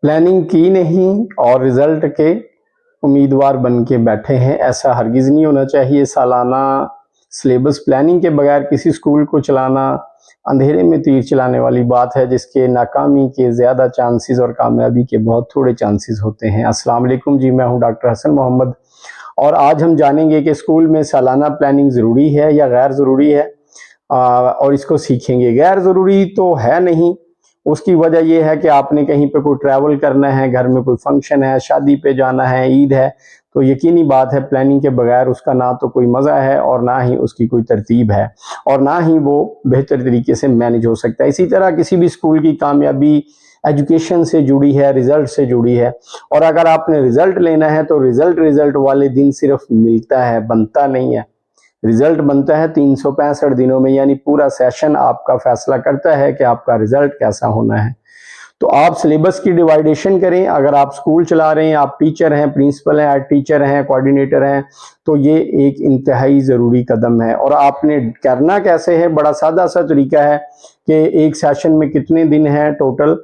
Planning की नहीं और रिजल्ट के उम्मीदवार बन के बैठे हैं, ऐसा हरगिज़ नहीं होना चाहिए। सालाना सिलेबस प्लानिंग के बगैर किसी स्कूल को चलाना अंधेरे में तीर चलाने वाली बात है, जिसके नाकामी के ज़्यादा चांसेस और कामयाबी के बहुत थोड़े चांसेस होते हैं। अस्सलाम वालेकुम जी, मैं हूं डॉक्टर हसन मोहम्मद और आज हम जानेंगे कि स्कूल में सालाना प्लानिंग ज़रूरी है या गैर ज़रूरी है, और इसको सीखेंगे। गैर ज़रूरी तो है नहीं, उसकी वजह यह है कि आपने कहीं पे कोई ट्रैवल करना है, घर में कोई फंक्शन है, शादी पे जाना है, ईद है, तो यकीनी बात है प्लानिंग के बगैर उसका ना तो कोई मज़ा है और ना ही उसकी कोई तरतीब है और ना ही वो बेहतर तरीके से मैनेज हो सकता है। इसी तरह किसी भी स्कूल की कामयाबी एजुकेशन से जुड़ी है, रिजल्ट से जुड़ी है, और अगर आपने रिजल्ट लेना है तो रिजल्ट वाले दिन सिर्फ मिलता है, बनता नहीं है। रिजल्ट बनता है 365 दिनों में, यानी पूरा सेशन आपका फैसला करता है कि आपका रिजल्ट कैसा होना है। तो आप सिलेबस की डिवाइडेशन करें। अगर आप स्कूल चला रहे हैं, आप टीचर हैं, प्रिंसिपल हैं, टीचर हैं, कोऑर्डिनेटर हैं, तो ये एक इंतहाई ज़रूरी कदम है। और आपने करना कैसे है, बड़ा सादा सा तरीका है कि एक सेशन में कितने दिन हैं टोटल,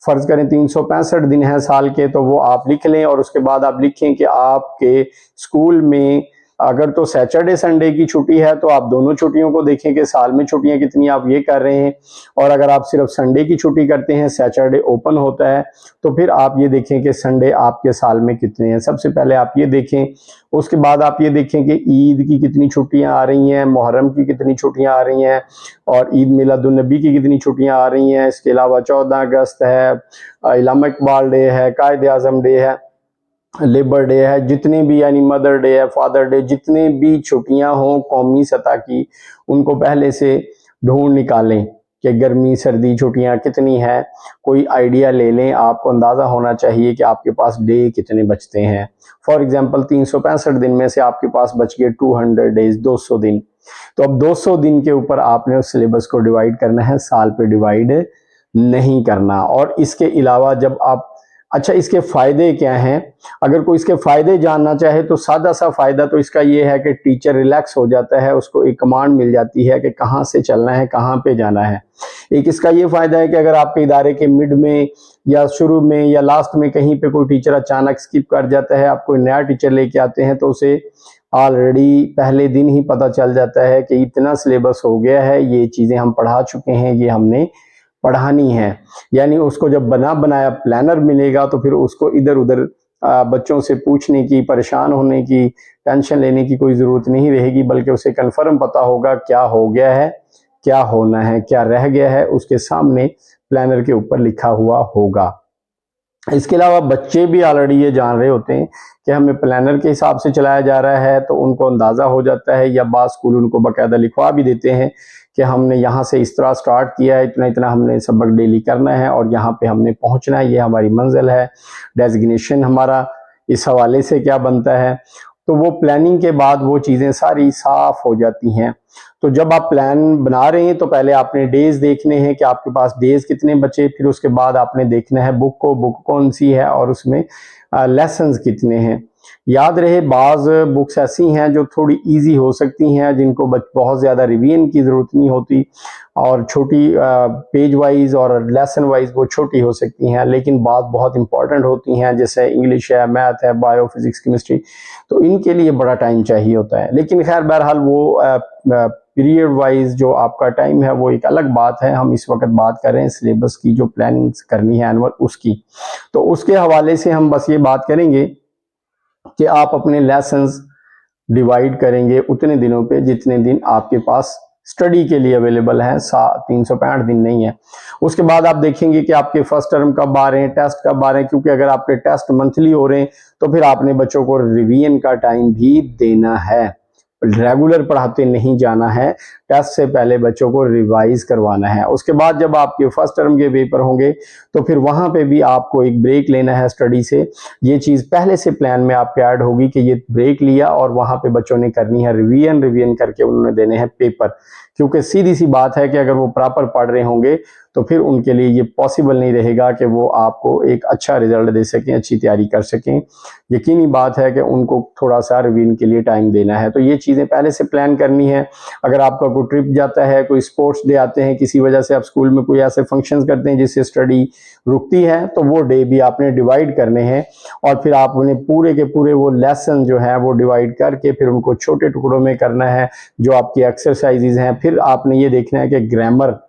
फर्ज करें 365 दिन हैं साल के, तो वो आप लिख लें और उसके बाद आप लिखें कि आपके स्कूल में अगर तो सैटरडे संडे की छुट्टी है तो आप दोनों छुट्टियों को देखें कि साल में छुट्टियां कितनी आप ये कर रहे हैं, और अगर आप सिर्फ संडे की छुट्टी करते हैं, सैटरडे ओपन होता है, तो फिर आप ये देखें कि संडे आपके साल में कितने हैं। सबसे पहले आप ये देखें, उसके बाद आप ये देखें कि ईद की कितनी छुट्टियां आ रही हैं, मुहर्रम की कितनी छुट्टियां आ रही हैं, और ईद मिलादुन्नबी की कितनी छुट्टियां आ रही हैं। इसके अलावा 14 अगस्त है, इलामा इकबाल डे है, कायद आज़म डे है, लेबर डे है, जितने भी यानी मदर डे है, फादर डे, जितने भी छुट्टियां हों कौमी सतह की, उनको पहले से ढूंढ निकालें कि गर्मी सर्दी छुट्टियां कितनी हैं, कोई आइडिया ले लें। आपको अंदाज़ा होना चाहिए कि आपके पास डे कितने बचते हैं। फॉर एग्जांपल 365 दिन में से आपके पास बच गए 200 डेज, 200 दिन। तो अब 200 दिन के ऊपर आपने उस सिलेबस को डिवाइड करना है, साल पे डिवाइड नहीं करना। और इसके अलावा जब आप, अच्छा इसके फ़ायदे क्या हैं, अगर कोई इसके फ़ायदे जानना चाहे तो सादा सा फ़ायदा तो इसका ये है कि टीचर रिलैक्स हो जाता है, उसको एक कमांड मिल जाती है कि कहाँ से चलना है, कहाँ पे जाना है। एक इसका ये फ़ायदा है कि अगर आपके इदारे के मिड में या शुरू में या लास्ट में कहीं पे कोई टीचर अचानक स्किप कर जाता है, आप कोई नया टीचर लेके आते हैं, तो उसे ऑलरेडी पहले दिन ही पता चल जाता है कि इतना सिलेबस हो गया है, ये चीज़ें हम पढ़ा चुके हैं, ये हमने पढ़ानी है। यानी उसको जब बना बनाया प्लानर मिलेगा तो फिर उसको इधर उधर बच्चों से पूछने की, परेशान होने की, टेंशन लेने की कोई ज़रूरत नहीं रहेगी, बल्कि उसे कन्फर्म पता होगा क्या हो गया है, क्या होना है, क्या रह गया है, उसके सामने प्लानर के ऊपर लिखा हुआ होगा। इसके अलावा बच्चे भी ऑलरेडी ये जान रहे होते हैं कि हमें प्लानर के हिसाब से चलाया जा रहा है, तो उनको अंदाज़ा हो जाता है, या बाद स्कूल उनको बाकायदा लिखवा भी देते हैं कि हमने यहाँ से इस तरह स्टार्ट किया है, इतना इतना हमने सबक डेली करना है और यहाँ पे हमने पहुँचना है, ये हमारी मंजिल है, डेजिग्नेशन हमारा इस हवाले से क्या बनता है। तो वो प्लानिंग के बाद वो चीज़ें सारी साफ हो जाती हैं। तो जब आप प्लान बना रहे हैं तो पहले आपने डेज देखने हैं कि आपके पास डेज कितने बचे, फिर उसके बाद आपने देखना है बुक को, बुक कौन सी है और उसमें लेसन्स कितने हैं। याद रहे बाज़ बुक्स ऐसी हैं जो थोड़ी इजी हो सकती हैं, जिनको बहुत ज़्यादा रिवीजन की ज़रूरत नहीं होती, और छोटी पेज वाइज और लेसन वाइज वो छोटी हो सकती हैं, लेकिन बात बहुत इंपॉर्टेंट होती हैं, जैसे इंग्लिश है, मैथ है, बायो, फिजिक्स, केमिस्ट्री, तो इनके लिए बड़ा टाइम चाहिए होता है। लेकिन खैर बहरहाल वो पीरियड वाइज जो आपका टाइम है वो एक अलग बात है। हम इस वक्त बात कर रहे हैं सिलेबस की, जो प्लानिंग करनी है एनुअल उसकी। तो उसके हवाले से हम बस ये बात करेंगे कि आप अपने लेसन्स डिवाइड करेंगे उतने दिनों पे जितने दिन आपके पास स्टडी के लिए अवेलेबल है, 365 दिन नहीं है। उसके बाद आप देखेंगे कि आपके फर्स्ट टर्म कब आ रहे हैं, टेस्ट कब आ रहे हैं, क्योंकि अगर आपके टेस्ट मंथली हो रहे हैं तो फिर आपने बच्चों को रिवीजन का टाइम भी देना है। रेगुलर पढ़ाते नहीं जाना है, टेस्ट से पहले बच्चों को रिवाइज करवाना है। उसके बाद जब आपके फर्स्ट टर्म के पेपर होंगे तो फिर वहां पे भी आपको एक ब्रेक लेना है स्टडी से। ये चीज़ पहले से प्लान में आपके ऐड होगी कि ये ब्रेक लिया और वहां पे बच्चों ने करनी है रिवीजन करके उन्होंने देने हैं पेपर। क्योंकि सीधी सी बात है कि अगर वो प्रॉपर पढ़ रहे होंगे तो फिर उनके लिए ये पॉसिबल नहीं रहेगा कि वो आपको एक अच्छा रिजल्ट दे सकें, अच्छी तैयारी कर सकें। यकीनी बात है कि उनको थोड़ा सा रिवीजन के लिए टाइम देना है, तो ये चीज़ें पहले से प्लान करनी है। अगर आपका कोई ट्रिप जाता है, कोई स्पोर्ट्स डे आते हैं, किसी वजह से आप स्कूल में कोई ऐसे फंक्शंस करते हैं जिससे स्टडी रुकती है, तो वो डे भी आपने डिवाइड करने हैं और फिर आपने पूरे के पूरे वो लेसन जो है वो डिवाइड करके फिर उनको छोटे टुकड़ों में करना है। जो आपकी एक्सरसाइजेज हैं, फिर आपने ये देखना है कि ग्रामर,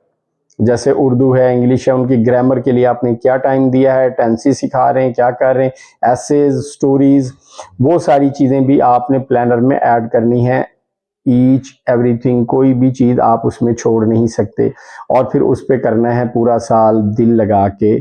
जैसे उर्दू है, इंग्लिश है, उनकी ग्रामर के लिए आपने क्या टाइम दिया है, टेंसेस सिखा रहे हैं, क्या कर रहे हैं, एसेज, स्टोरीज, वो सारी चीज़ें भी आपने प्लानर में ऐड करनी है। ईच एवरीथिंग, कोई भी चीज़ आप उसमें छोड़ नहीं सकते और फिर उस पर करना है पूरा साल दिल लगा के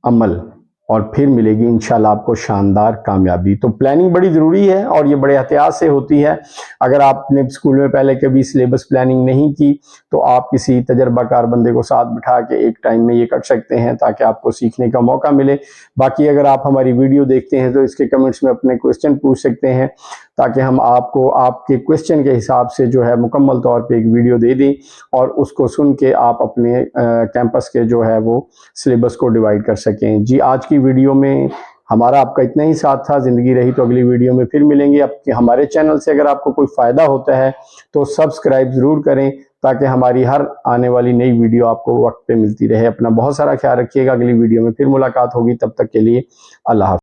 अमल, और फिर मिलेगी इंशाल्लाह आपको शानदार कामयाबी। तो प्लानिंग बड़ी ज़रूरी है और ये बड़े एहतियात से होती है। अगर आपने स्कूल में पहले कभी सिलेबस प्लानिंग नहीं की तो आप किसी तजर्बाकार बंदे को साथ बिठा के एक टाइम में ये कर सकते हैं ताकि आपको सीखने का मौका मिले। बाकी अगर आप हमारी वीडियो देखते हैं तो इसके कमेंट्स में अपने क्वेश्चन पूछ सकते हैं ताकि हम आपको आपके क्वेश्चन के हिसाब से जो है मुकम्मल तौर पे एक वीडियो दे दें और उसको सुन के आप अपने कैंपस के जो है वो सिलेबस को डिवाइड कर सकें। जी, आज की वीडियो में हमारा आपका इतना ही साथ था। ज़िंदगी रही तो अगली वीडियो में फिर मिलेंगे। आपके हमारे चैनल से अगर आपको कोई फ़ायदा होता है तो सब्सक्राइब ज़रूर करें ताकि हमारी हर आने वाली नई वीडियो आपको वक्त पे मिलती रहे। अपना बहुत सारा ख्याल रखिएगा। अगली वीडियो में फिर मुलाकात होगी, तब तक के लिए अल्लाह हाफ़िज़।